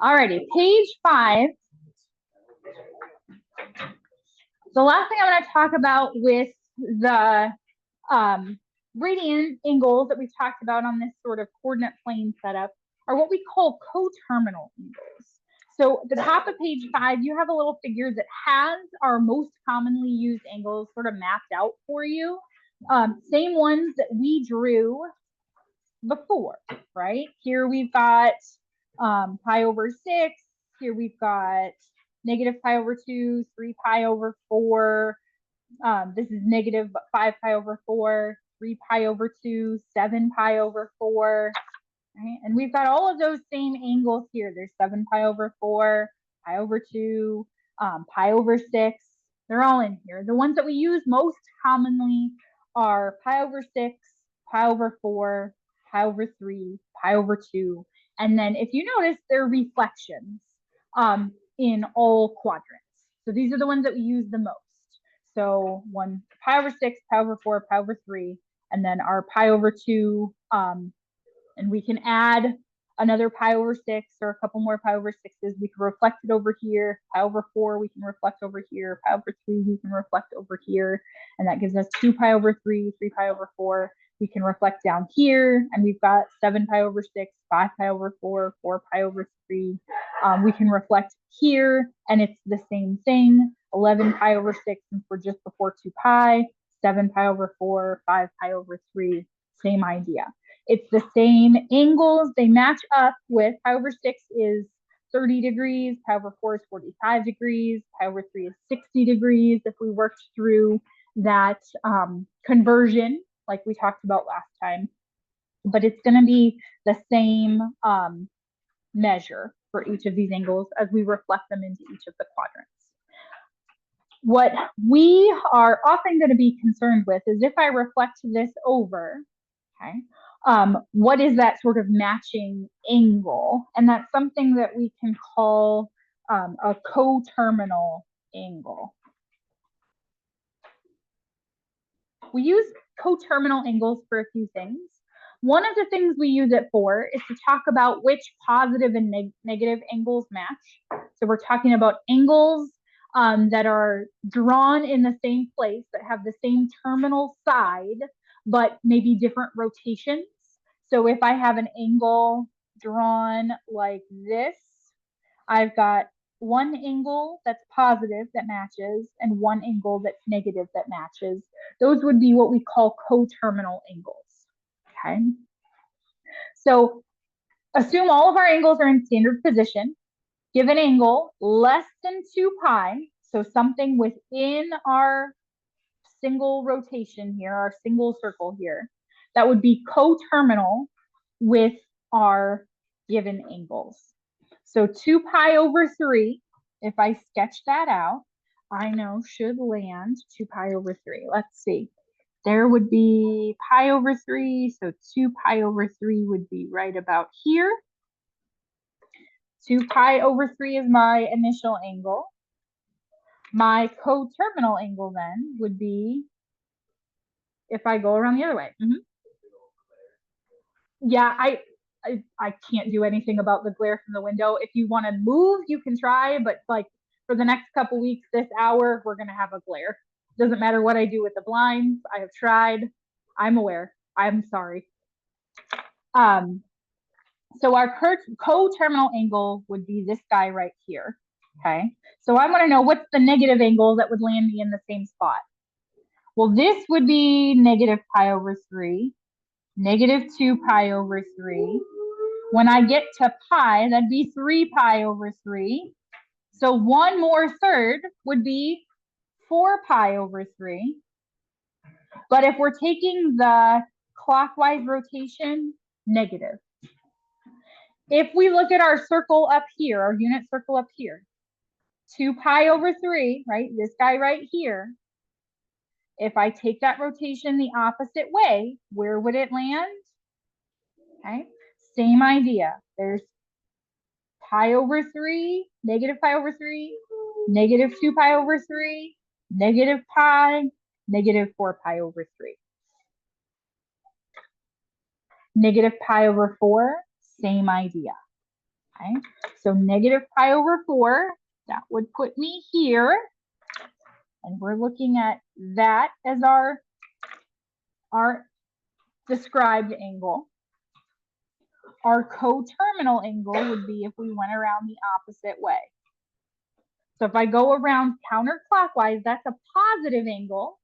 Alrighty, page 5. The last thing I'm going to talk about with the radian angles that we've talked about on this sort of coordinate plane setup are what we call coterminal angles. So at the top of page 5, you have a little figure that has our most commonly used angles sort of mapped out for you. Same ones that we drew before, right? Here we've got pi over 6. Here we've got negative pi over 2, 3 pi over 4. This is negative 5 pi over 4, 3 pi over 2, 7 pi over 4. Right? And we've got all of those same angles here. There's 7 pi over 4, pi over 2, pi over 6. They're all in here. The ones that we use most commonly are pi over 6, pi over 4, pi over 3, pi over 2. And then if you notice, they're reflections in all quadrants. So these are the ones that we use the most. So one pi over 6, pi over 4, pi over 3, and then our pi over 2, and we can add another pi over 6 or a couple more pi over 6s. We can reflect it over here. Pi over 4, we can reflect over here. Pi over 3, we can reflect over here. And that gives us 2 pi over 3, 3 pi over 4. We can reflect down here, and we've got 7 pi over 6, 5 pi over 4, 4 pi over 3. We can reflect here, and it's the same thing. 11 pi over 6, since we're just before 2 pi. 7 pi over 4, 5 pi over 3. Same idea. It's the same angles. They match up with pi over 6 is 30 degrees, pi over 4 is 45 degrees, pi over 3 is 60 degrees if we worked through that conversion like we talked about last time. But it's going to be the same measure for each of these angles as we reflect them into each of the quadrants. What we are often going to be concerned with is if I reflect this over, okay, what is that sort of matching angle? And that's something that we can call a coterminal angle. We use coterminal angles for a few things. One of the things we use it for is to talk about which positive and negative angles match. So we're talking about angles that are drawn in the same place, that have the same terminal side, but maybe different rotations. So if I have an angle drawn like this, I've got one angle that's positive that matches and one angle that's negative that matches. Those would be what we call coterminal angles. Okay. So assume all of our angles are in standard position. Give an angle less than 2 pi, so something within our single rotation here, our single circle here, that would be coterminal with our given angles. So 2 pi over 3, if I sketch that out, I know should land 2 pi over 3. Let's see. There would be pi over 3, so 2 pi over 3 would be right about here. 2 pi over 3 is my initial angle. My coterminal angle then would be if I go around the other way. Yeah, I can't do anything about the glare from the window. If you want to move, you can try, but like for the next couple weeks, this hour, we're going to have a glare. Doesn't matter what I do with the blinds. I have tried. I'm aware. I'm sorry. So our coterminal angle would be this guy right here. Okay. So I want to know what's the negative angle that would land me in the same spot. Well, this would be negative pi over 3, negative 2 pi over 3. When I get to pi, that'd be 3 pi over 3. So one more third would be 4 pi over 3. But if we're taking the clockwise rotation, negative. If we look at our circle up here, our unit circle up here, 2 pi over 3, right? This guy right here. If I take that rotation the opposite way, where would it land? Okay, same idea. There's pi over 3, negative pi over 3, negative 2 pi over 3, negative pi, negative 4 pi over 3. Negative pi over 4, same idea. Okay, so negative pi over 4, that would put me here. And we're looking at that as our described angle. Our coterminal angle would be if we went around the opposite way. So if I go around counterclockwise, that's a positive angle.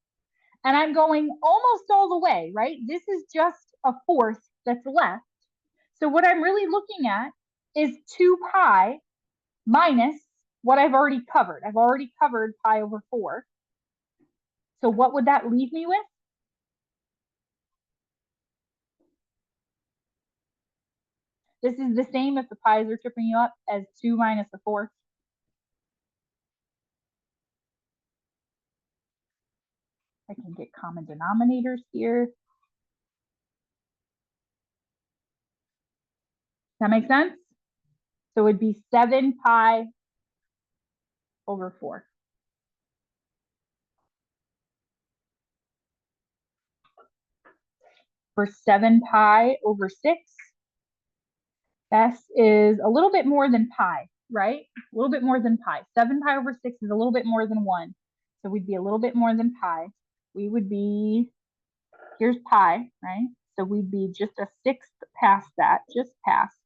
And I'm going almost all the way, right? This is just a fourth that's left. So what I'm really looking at is 2 pi minus what I've already covered. I've already covered pi over 4. So what would that leave me with? This is the same if the pi's are tripping you up as 2 minus a fourth. I can get common denominators here. That make sense? So it would be 7 pi over 4. For 7 pi over 6, S is a little bit more than pi, right? A little bit more than pi. 7 pi over 6 is a little bit more than 1. So we'd be a little bit more than pi. We would be, here's pi, right? So we'd be just a sixth past that, just past.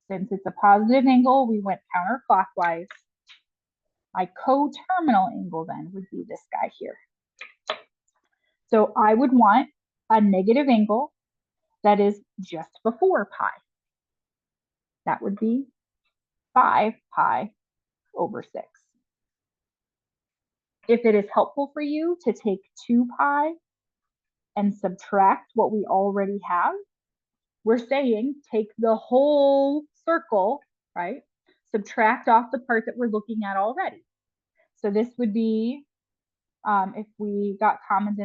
Since it's a positive angle, we went counterclockwise. My coterminal angle then would be this guy here. So I would want a negative angle that is just before pi. That would be 5 pi over 6. If it is helpful for you to take 2 pi and subtract what we already have, we're saying take the whole circle, right? Subtract off the part that we're looking at already. So this would be, if we got common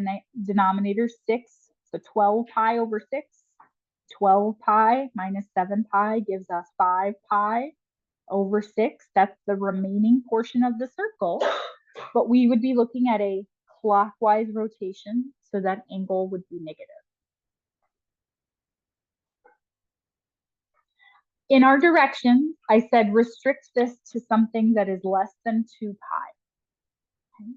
denominator 6, so 12 pi over 6. 12 pi minus 7 pi gives us 5 pi over 6. That's the remaining portion of the circle. But we would be looking at a clockwise rotation, so that angle would be negative. In our directions, I said restrict this to something that is less than 2 pi. Okay.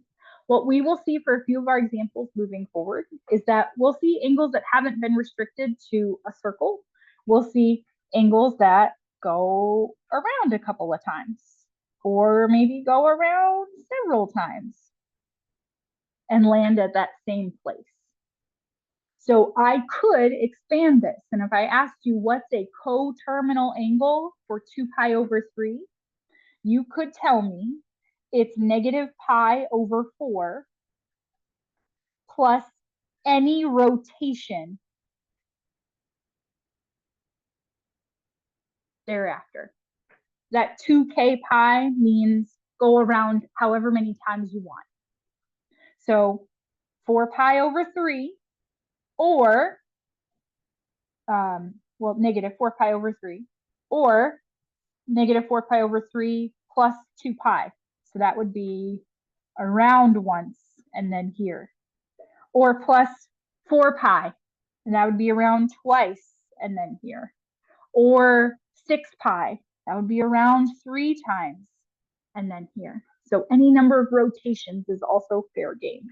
What we will see for a few of our examples moving forward is that we'll see angles that haven't been restricted to a circle. We'll see angles that go around a couple of times, or maybe go around several times and land at that same place. So I could expand this. And if I asked you what's a coterminal angle for 2 pi over 3, you could tell me it's negative pi over 4 plus any rotation thereafter. That 2k pi means go around however many times you want. So 4 pi over 3, or, well, negative 4 pi over 3, or negative 4 pi over 3 plus 2 pi. So that would be around once and then here. Or plus 4 pi, and that would be around twice and then here. Or 6 pi, that would be around 3 times and then here. So any number of rotations is also fair game.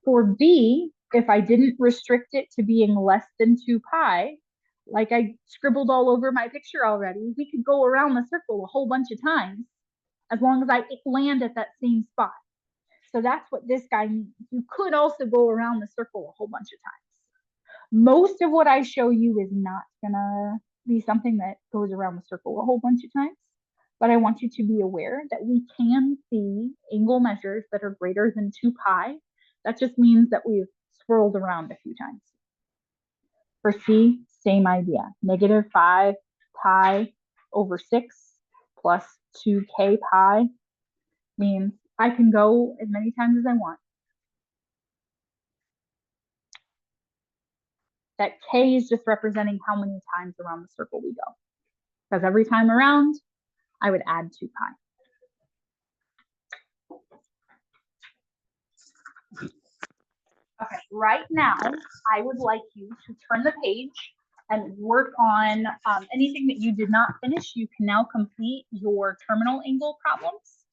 For B, if I didn't restrict it to being less than 2 pi, like I scribbled all over my picture already, we could go around the circle a whole bunch of times as long as I land at that same spot. So that's what this guy means. You could also go around the circle a whole bunch of times. Most of what I show you is not gonna be something that goes around the circle a whole bunch of times, but I want you to be aware that we can see angle measures that are greater than 2 pi. That just means that we've swirled around a few times. For C, same idea. Negative 5 pi over 6 plus 2k pi means I can go as many times as I want. That k is just representing how many times around the circle we go. Because every time around, I would add 2 pi. Okay, right now, I would like you to turn the page and work on anything that you did not finish. You can now complete your terminal angle problems.